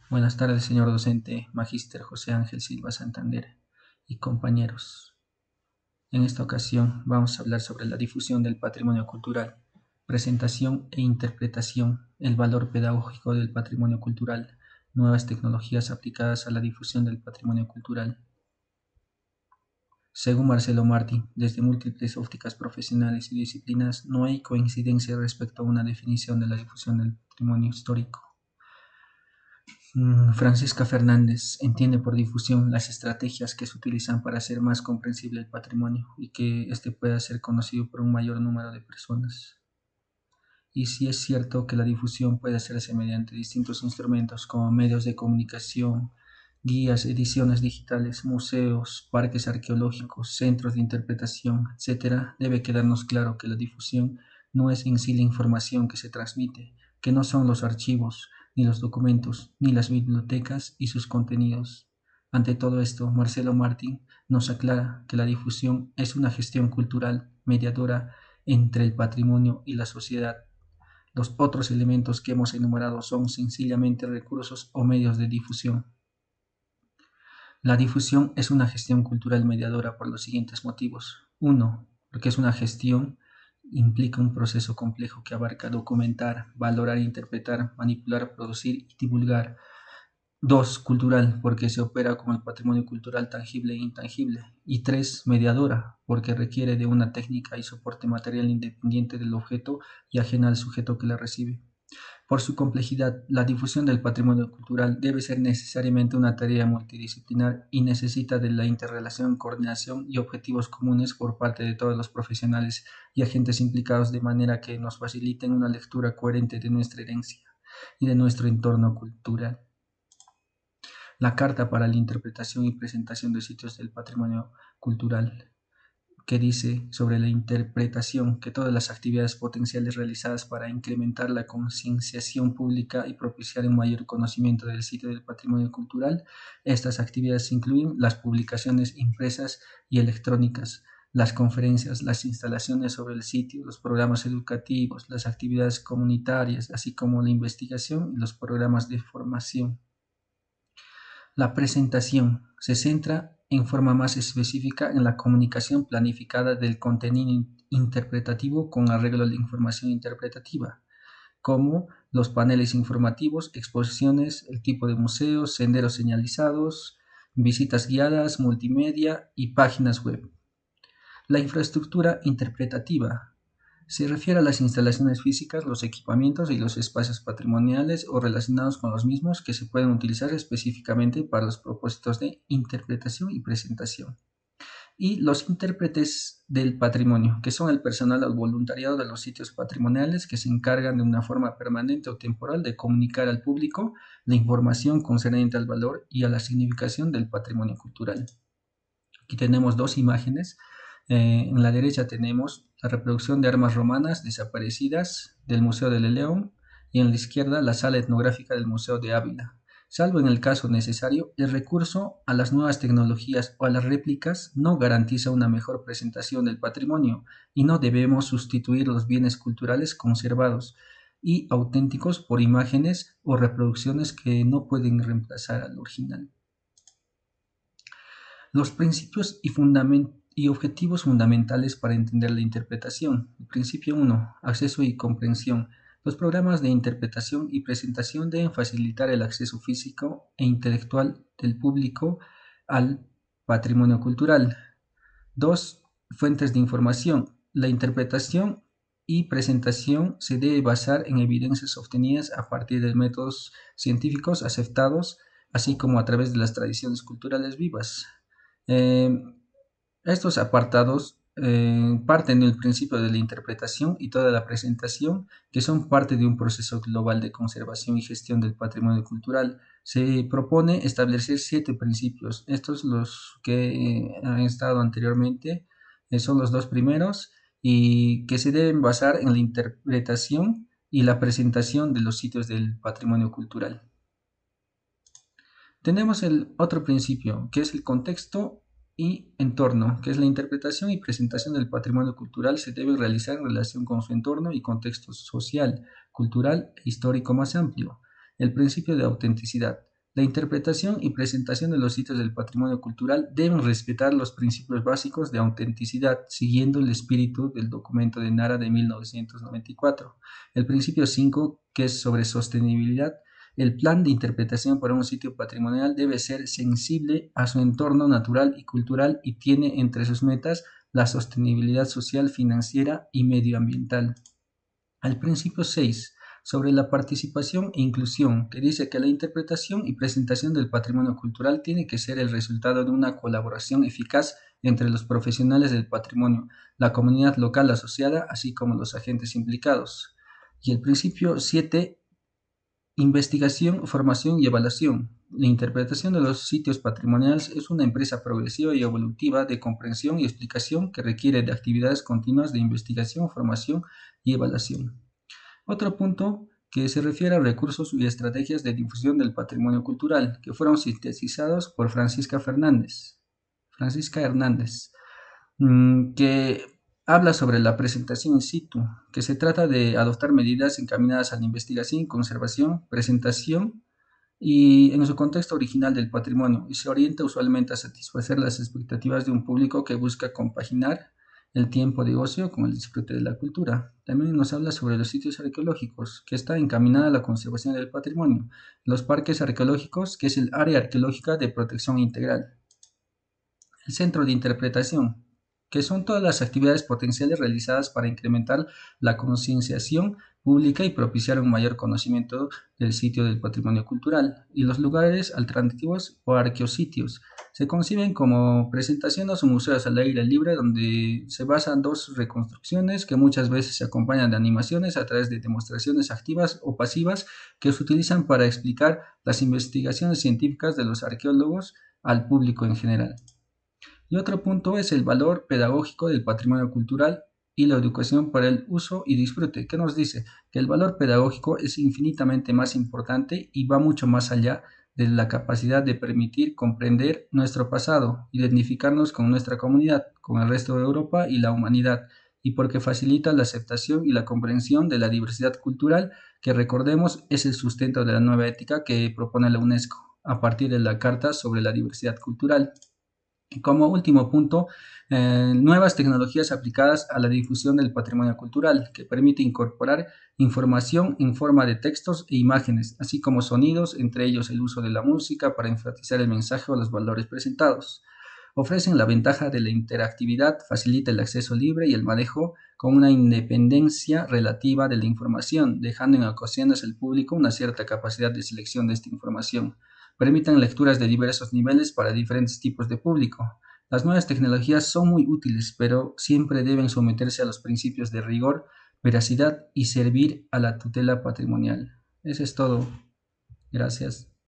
Buenas tardes, señor docente, magíster José Ángel Silva Santander y compañeros. En esta ocasión vamos a hablar sobre la difusión del patrimonio cultural, presentación e interpretación, el valor pedagógico del patrimonio cultural, nuevas tecnologías aplicadas a la difusión del patrimonio cultural. Según Marcelo Martín, desde múltiples ópticas profesionales y disciplinas, no hay coincidencia respecto a una definición de la difusión del patrimonio histórico. Francisca Fernández entiende por difusión las estrategias que se utilizan para hacer más comprensible el patrimonio y que éste pueda ser conocido por un mayor número de personas. Y sí es cierto que la difusión puede hacerse mediante distintos instrumentos como medios de comunicación, guías, ediciones digitales, museos, parques arqueológicos, centros de interpretación, etc., debe quedarnos claro que la difusión no es en sí la información que se transmite, que no son los archivos, ni los documentos, ni las bibliotecas y sus contenidos. Ante todo esto, Marcelo Martín nos aclara que la difusión es una gestión cultural mediadora entre el patrimonio y la sociedad. Los otros elementos que hemos enumerado son sencillamente recursos o medios de difusión. La difusión es una gestión cultural mediadora por los siguientes motivos. 1. Porque es una gestión, implica un proceso complejo que abarca documentar, valorar, interpretar, manipular, producir y divulgar. 2. Cultural, porque se opera con el patrimonio cultural tangible e intangible. Y 3. Mediadora, porque requiere de una técnica y soporte material independiente del objeto y ajena al sujeto que la recibe. Por su complejidad, la difusión del patrimonio cultural debe ser necesariamente una tarea multidisciplinar y necesita de la interrelación, coordinación y objetivos comunes por parte de todos los profesionales y agentes implicados de manera que nos faciliten una lectura coherente de nuestra herencia y de nuestro entorno cultural. La Carta para la Interpretación y Presentación de Sitios del Patrimonio Cultural, que dice sobre la interpretación que todas las actividades potenciales realizadas para incrementar la concienciación pública y propiciar un mayor conocimiento del sitio del patrimonio cultural, estas actividades incluyen las publicaciones impresas y electrónicas, las conferencias, las instalaciones sobre el sitio, los programas educativos, las actividades comunitarias, así como la investigación y los programas de formación. La presentación se centra en forma más específica en la comunicación planificada del contenido interpretativo con arreglo a la información interpretativa, como los paneles informativos, exposiciones, el tipo de museos, senderos señalizados, visitas guiadas, multimedia y páginas web. La infraestructura interpretativa se refiere a las instalaciones físicas, los equipamientos y los espacios patrimoniales o relacionados con los mismos que se pueden utilizar específicamente para los propósitos de interpretación y presentación. Y los intérpretes del patrimonio, que son el personal o voluntariado de los sitios patrimoniales que se encargan de una forma permanente o temporal de comunicar al público la información concerniente al valor y a la significación del patrimonio cultural. Aquí tenemos dos imágenes. En la derecha tenemos la reproducción de armas romanas desaparecidas del Museo de León y en la izquierda la sala etnográfica del Museo de Ávila. Salvo en el caso necesario, el recurso a las nuevas tecnologías o a las réplicas no garantiza una mejor presentación del patrimonio y no debemos sustituir los bienes culturales conservados y auténticos por imágenes o reproducciones que no pueden reemplazar al original. Los principios y objetivos fundamentales para entender la interpretación. El principio 1. Acceso y comprensión. Los programas de interpretación y presentación deben facilitar el acceso físico e intelectual del público al patrimonio cultural. 2. Fuentes de información. La interpretación y presentación se debe basar en evidencias obtenidas a partir de métodos científicos aceptados, así como a través de las tradiciones culturales vivas. Eh, Estos apartados parten del principio de la interpretación y toda la presentación, que son parte de un proceso global de conservación y gestión del patrimonio cultural. Se propone establecer 7 principios. Estos los que han estado anteriormente son los dos primeros y que se deben basar en la interpretación y la presentación de los sitios del patrimonio cultural. Tenemos el otro principio, que es el contexto y entorno, que es la interpretación y presentación del patrimonio cultural se debe realizar en relación con su entorno y contexto social, cultural e histórico más amplio. El principio de autenticidad. La interpretación y presentación de los sitios del patrimonio cultural deben respetar los principios básicos de autenticidad, siguiendo el espíritu del documento de Nara de 1994. El principio 5, que es sobre sostenibilidad, el plan de interpretación para un sitio patrimonial debe ser sensible a su entorno natural y cultural y tiene entre sus metas la sostenibilidad social, financiera y medioambiental. Al principio 6 sobre la participación e inclusión, que dice que la interpretación y presentación del patrimonio cultural tiene que ser el resultado de una colaboración eficaz entre los profesionales del patrimonio, la comunidad local asociada, así como los agentes implicados. Y el principio 7, investigación, formación y evaluación. La interpretación de los sitios patrimoniales es una empresa progresiva y evolutiva de comprensión y explicación que requiere de actividades continuas de investigación, formación y evaluación. Otro punto que se refiere a recursos y estrategias de difusión del patrimonio cultural, que fueron sintetizados por Francisca Hernández, que habla sobre la presentación in situ, que se trata de adoptar medidas encaminadas a la investigación, conservación, presentación y en su contexto original del patrimonio, y se orienta usualmente a satisfacer las expectativas de un público que busca compaginar el tiempo de ocio con el disfrute de la cultura. También nos habla sobre los sitios arqueológicos, que está encaminada a la conservación del patrimonio. Los parques arqueológicos, que es el área arqueológica de protección integral. El centro de interpretación, que son todas las actividades potenciales realizadas para incrementar la concienciación pública y propiciar un mayor conocimiento del sitio del patrimonio cultural. Y los lugares alternativos o arqueositios se conciben como presentaciones o museos al aire libre donde se basan dos reconstrucciones que muchas veces se acompañan de animaciones a través de demostraciones activas o pasivas que se utilizan para explicar las investigaciones científicas de los arqueólogos al público en general. Y otro punto es el valor pedagógico del patrimonio cultural y la educación para el uso y disfrute, que nos dice que el valor pedagógico es infinitamente más importante y va mucho más allá de la capacidad de permitir comprender nuestro pasado, identificarnos con nuestra comunidad, con el resto de Europa y la humanidad, y porque facilita la aceptación y la comprensión de la diversidad cultural, que recordemos es el sustento de la nueva ética que propone la UNESCO a partir de la Carta sobre la Diversidad Cultural. Y como último punto, nuevas tecnologías aplicadas a la difusión del patrimonio cultural, que permite incorporar información en forma de textos e imágenes, así como sonidos, entre ellos el uso de la música para enfatizar el mensaje o los valores presentados. Ofrecen la ventaja de la interactividad, facilita el acceso libre y el manejo con una independencia relativa de la información, dejando en ocasiones al público una cierta capacidad de selección de esta información. Permiten lecturas de diversos niveles para diferentes tipos de público. Las nuevas tecnologías son muy útiles, pero siempre deben someterse a los principios de rigor, veracidad y servir a la tutela patrimonial. Eso es todo. Gracias.